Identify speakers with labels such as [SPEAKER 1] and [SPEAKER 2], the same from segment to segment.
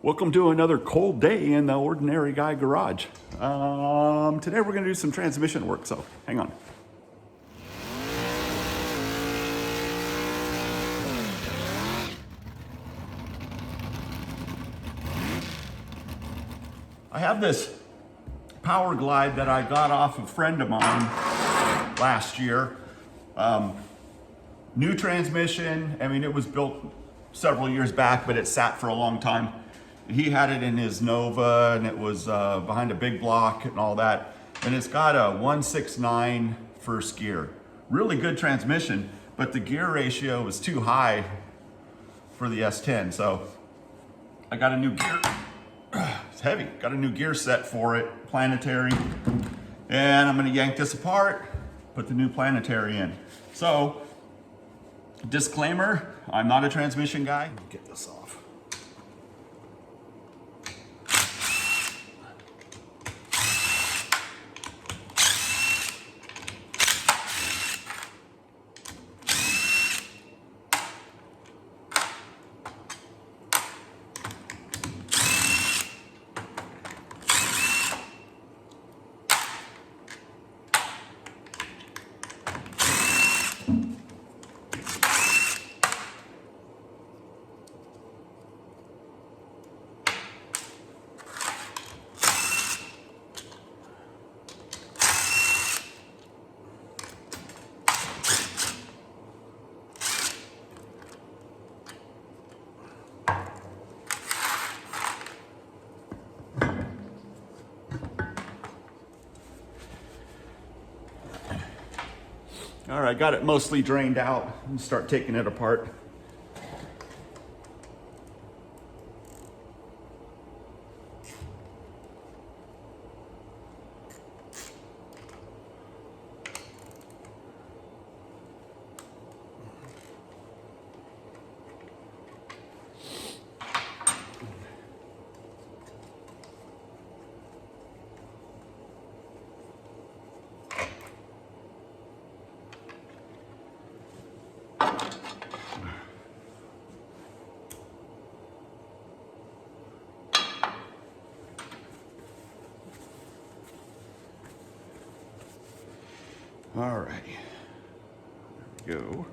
[SPEAKER 1] Welcome to another cold day in the Ordinary Guy garage. Today we're going to do some transmission work, so hang on. I have this POWERGLIDE that I got off a friend of mine last year. New transmission. I mean, it was built several years back, but it sat for a long time. He had it in his Nova, and it was behind a big block and all that. And it's got a 169 first gear. Really good transmission, but the gear ratio is too high for the S10. So I got a new gear. It's heavy. Got a new gear set for it, planetary. And I'm gonna yank this apart, put the new planetary in. So, disclaimer, I'm not a transmission guy. Get this off. All right, got it mostly drained out. I'm gonna start taking it apart. All right, there we go.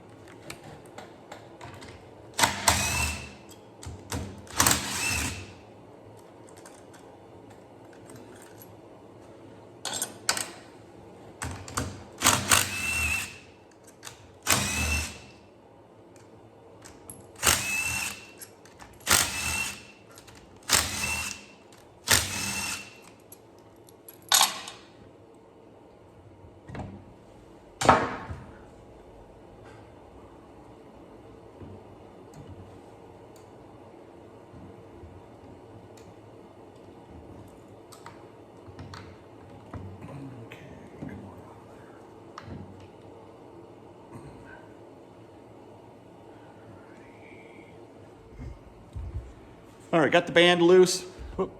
[SPEAKER 1] All right, got the band loose. Whoop.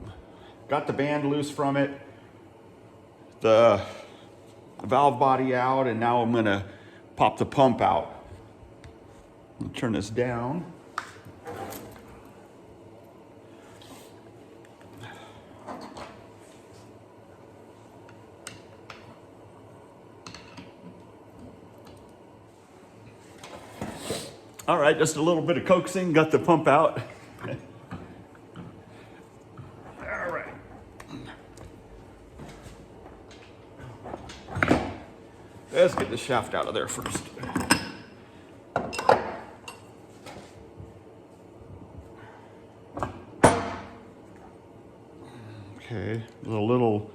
[SPEAKER 1] Got the band loose from it. The valve body out, and now I'm gonna pop the pump out. I'll turn this down. All right, just a little bit of coaxing, got the pump out. Let's get the shaft out of there first. Okay, a little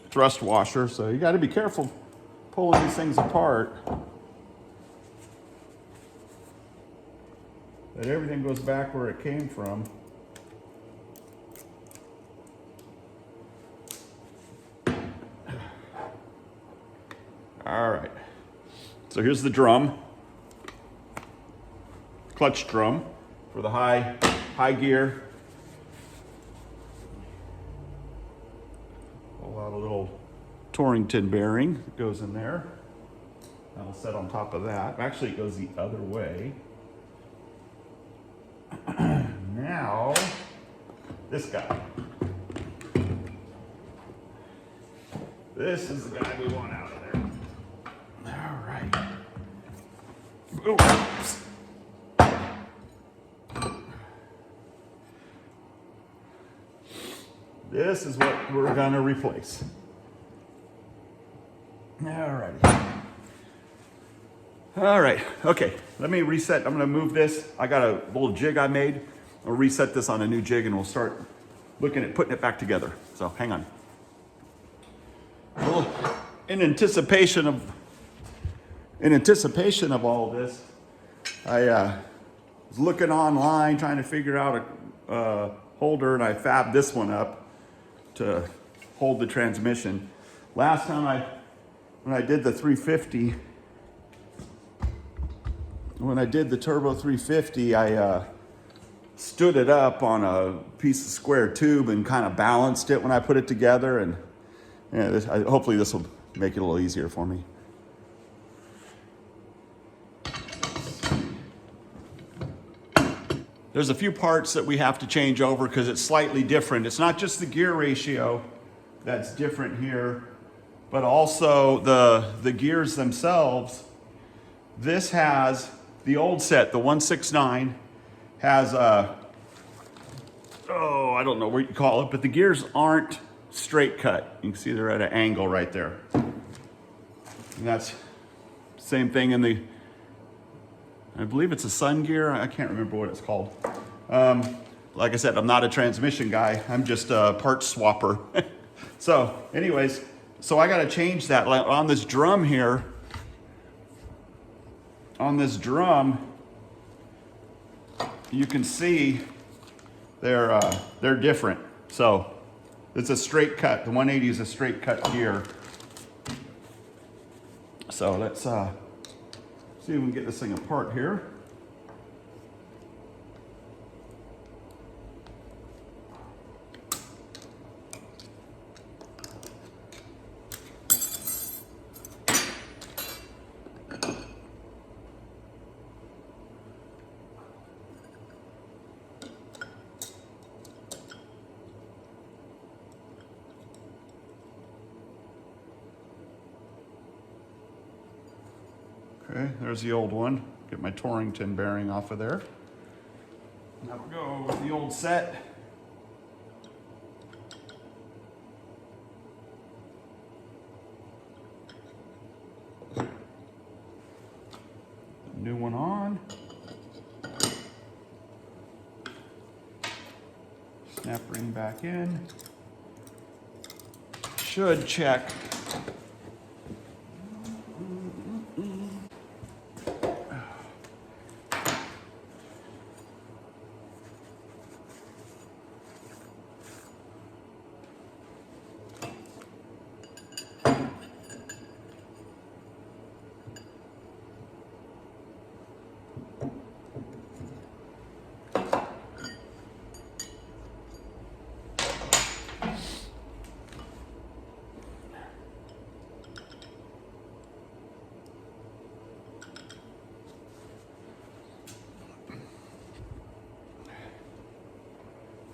[SPEAKER 1] thrust washer, so you got to be careful pulling these things apart. That everything goes back where it came from. All right, so here's the drum, clutch drum for the high gear. Pull out a little Torrington bearing that goes in there. That'll set on top of that. Actually, it goes the other way. Now, This guy. This is the guy we want out of there. All right. Oops. This is what we're gonna replace. Alrighty. All right, okay, let me reset. I'm gonna move this. I got a little jig I made. I'll reset this on a new jig and we'll start looking at putting it back together. So hang on. Well, in anticipation of all this, I was looking online trying to figure out a holder, and I fabbed this one up to hold the transmission. Last time when I did the 350, when I did the turbo 350, I stood it up on a piece of square tube and kind of balanced it when I put it together, and hopefully this will make it a little easier for me. There's a few parts that we have to change over because it's slightly different. It's not just the gear ratio that's different here, but also the gears themselves. This has, the old set, the 169, has I don't know what you call it, but the gears aren't straight cut. You can see they're at an angle right there. And that's same thing in the, I believe it's a Sun gear. I can't remember what it's called. Like I said, I'm not a transmission guy. I'm just a parts swapper. So anyways, so I got to change that on this drum here. On this drum, you can see they're different. So it's a straight cut. The 180 is a straight cut gear. So let's see if we can get this thing apart here. Okay, there's the old one. Get my Torrington bearing off of there. Now we'll go with the old set. New one on. Snap ring back in. Should check.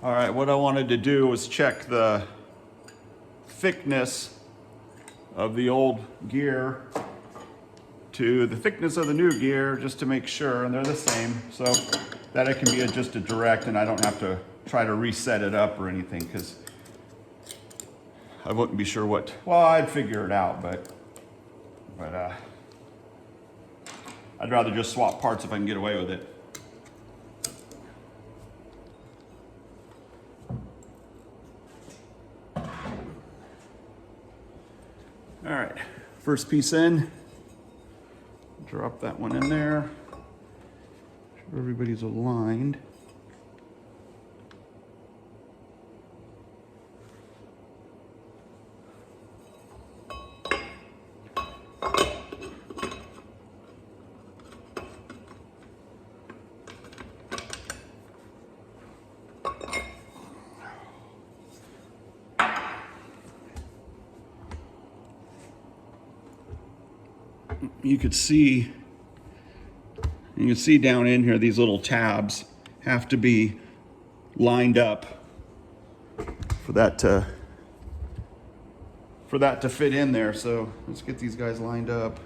[SPEAKER 1] All right, what I wanted to do was check the thickness of the old gear to the thickness of the new gear, just to make sure, and they're the same, so that it can be adjusted direct and I don't have to try to reset it up or anything, because I wouldn't be sure what, well, I'd figure it out, but I'd rather just swap parts if I can get away with it. All right, first piece in, drop that one in there, make sure everybody's aligned. You can see down in here, these little tabs have to be lined up for that to fit in there. So let's get these guys lined up.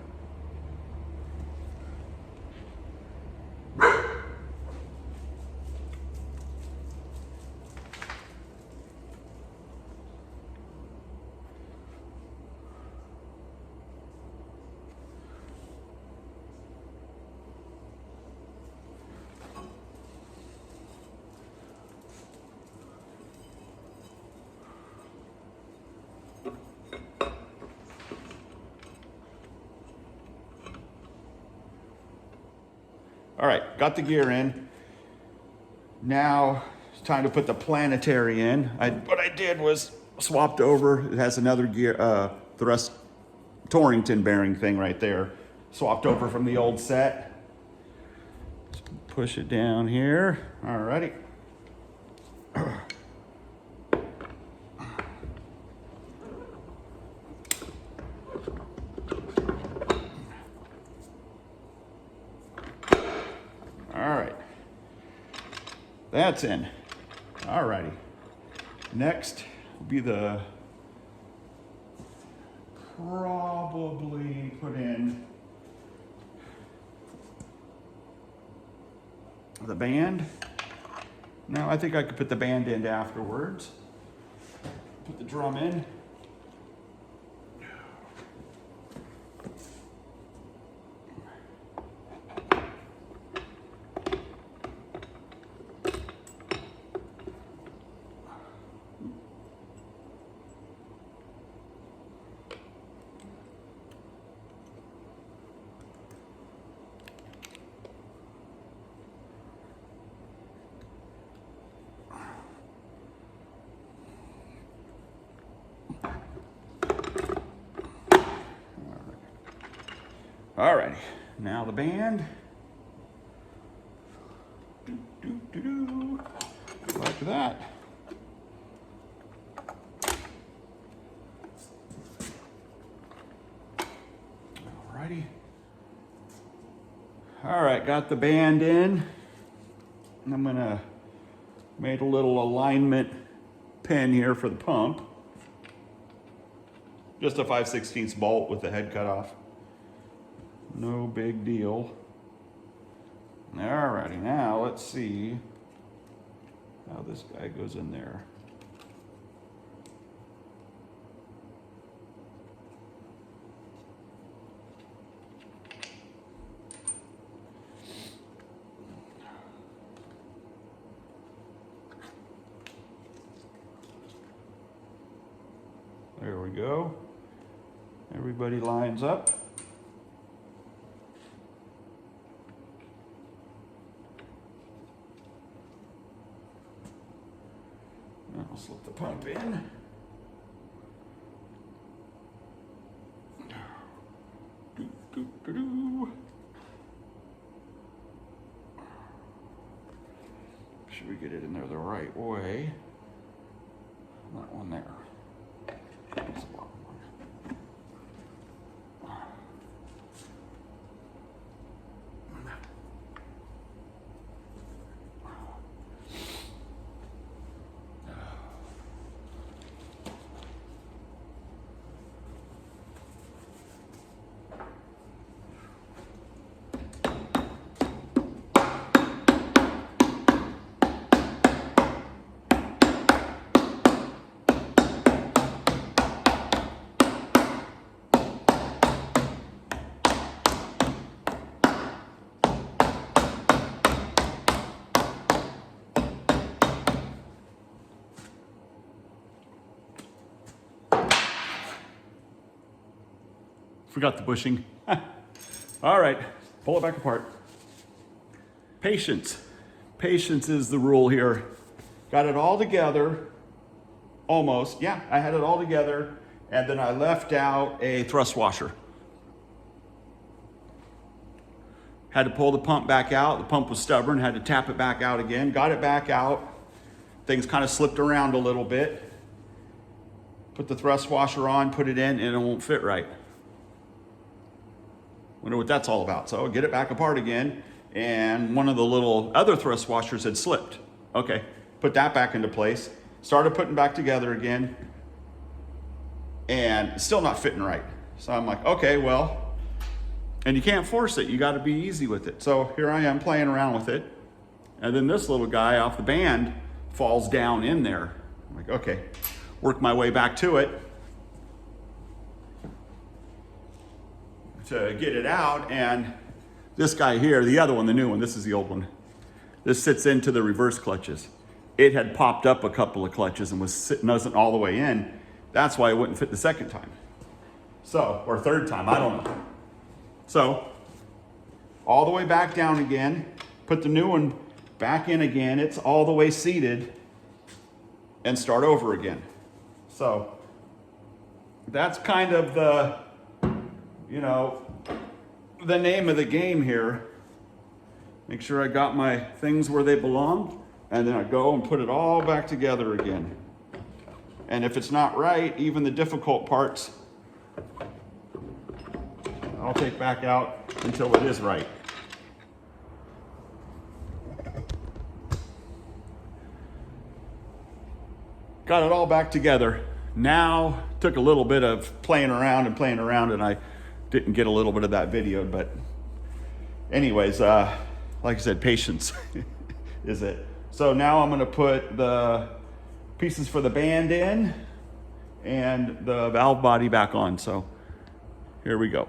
[SPEAKER 1] All right, got the gear in. Now it's time to put the planetary in. What I did was swapped over. It has another gear, thrust Torrington bearing thing right there. Swapped over from the old set. Just push it down here. All righty. That's in. Alrighty. Next will be the probably put in the band. No, I think I could put the band in afterwards. Put the drum in. All righty, now the band. Like that. All righty. All right, got the band in. I'm gonna make a little alignment pin here for the pump. Just a 5/16 bolt with the head cut off. No big deal. Alrighty, now let's see how this guy goes in there. There we go. Everybody lines up. I'll slip the pump in. Should we get it in there the right way? That one there. That's the bottom one. Forgot the bushing. All right, pull it back apart. Patience. Patience is the rule here. Got it all together, almost. Yeah, I had it all together, and then I left out a thrust washer. Had to pull the pump back out. The pump was stubborn, had to tap it back out again. Got it back out. Things kind of slipped around a little bit. Put the thrust washer on, put it in, and it won't fit right. Wonder what that's all about. So get it back apart again, and one of the little other thrust washers had slipped. Okay, put that back into place. Started putting back together again, and still not fitting right. So I'm like, okay, well, and you can't force it. You got to be easy with it. So here I am playing around with it. And then this little guy off the band falls down in there. I'm like, okay, work my way back to it to get it out. And this guy here, the other one, the new one, this is the old one. This sits into the reverse clutches. It had popped up a couple of clutches and was sitting, wasn't all the way in. That's why it wouldn't fit the second time. So, or third time, I don't know. So, all the way back down again, put the new one back in again. It's all the way seated, and start over again. So, that's kind of the, you know, the name of the game here. Make sure I got my things where they belong, and then I go and put it all back together again. And if it's not right, even the difficult parts, I'll take back out until it is right. Got it all back together. Now, took a little bit of playing around, and I didn't get a little bit of that video, but anyways, like I said, patience is it. So now I'm gonna put the pieces for the band in and the valve body back on. So here we go.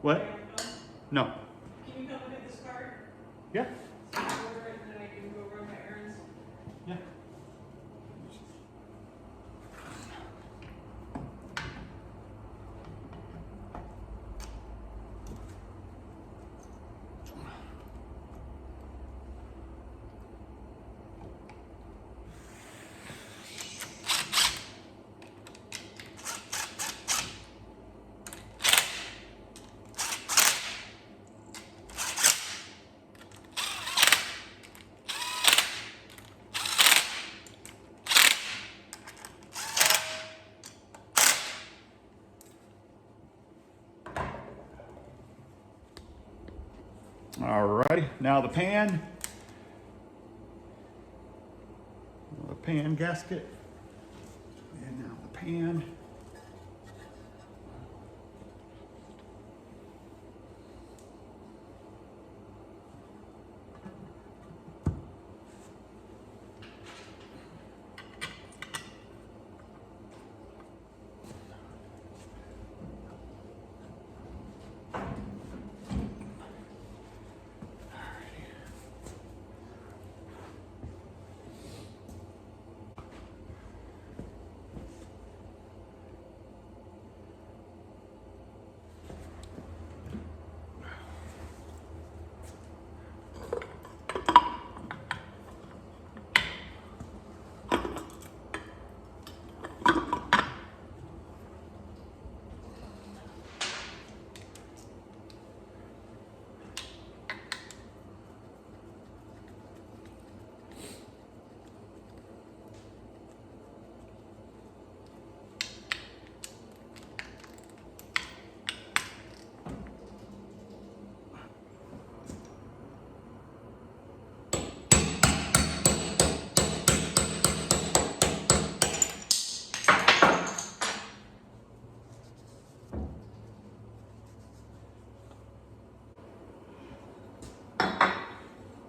[SPEAKER 1] What? No.
[SPEAKER 2] Can you come look at this card?
[SPEAKER 1] Yeah.
[SPEAKER 2] So I can order it and then I can go run my errands.
[SPEAKER 1] Yeah. All right, now the pan gasket, and now the pan.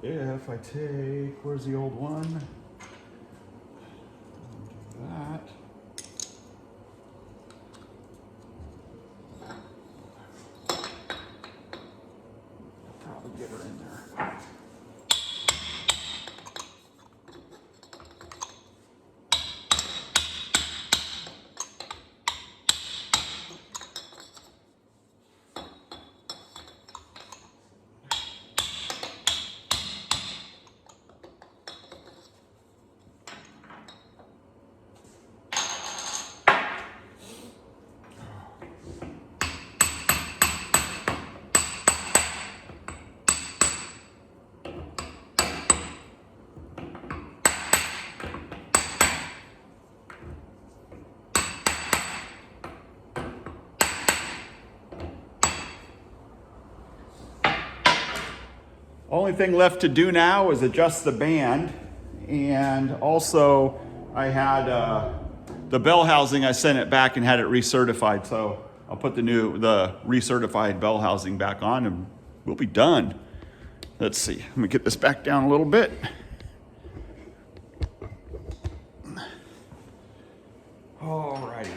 [SPEAKER 1] If I take, where's the old one? Do that. I'll probably get her in there. Only thing left to do now is adjust the band, and also I had the bell housing. I sent it back and had it recertified, so I'll put the recertified bell housing back on and we'll be done. Let's see, let me get this back down a little bit. Alrighty.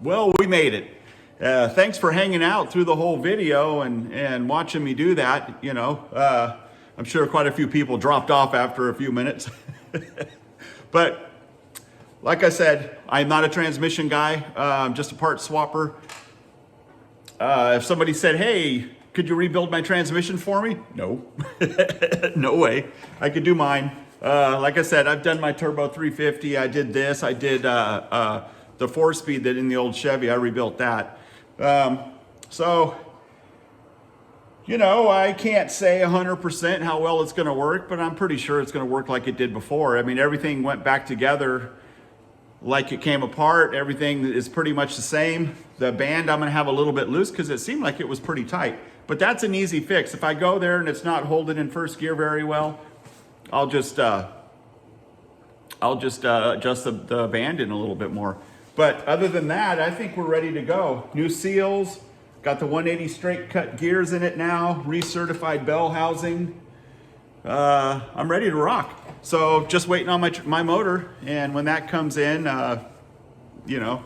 [SPEAKER 1] Well, we made it. Thanks for hanging out through the whole video and watching me do that. You know, I'm sure quite a few people dropped off after a few minutes. But like I said, I'm not a transmission guy. I'm just a part swapper. If somebody said, hey, could you rebuild my transmission for me? No, no way. I could do mine. Like I said, I've done my turbo 350. I did this. I did the 4-speed that in the old Chevy. I rebuilt that. So, you know, I can't say 100% how well it's going to work, but I'm pretty sure it's going to work like it did before. I mean, everything went back together like it came apart. Everything is pretty much the same. The band I'm going to have a little bit loose because it seemed like it was pretty tight. But that's an easy fix. If I go there and it's not holding in first gear very well, I'll just adjust the band in a little bit more. But other than that, I think we're ready to go. New seals, got the 180 straight cut gears in it now, recertified bell housing. I'm ready to rock. So just waiting on my motor, and when that comes in, you know,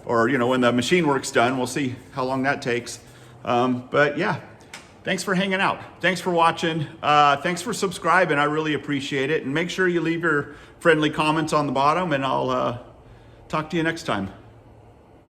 [SPEAKER 1] or you know, when the machine work's done, we'll see how long that takes. But yeah, thanks for hanging out. Thanks for watching. Thanks for subscribing. I really appreciate it. And make sure you leave your friendly comments on the bottom, and I'll talk to you next time.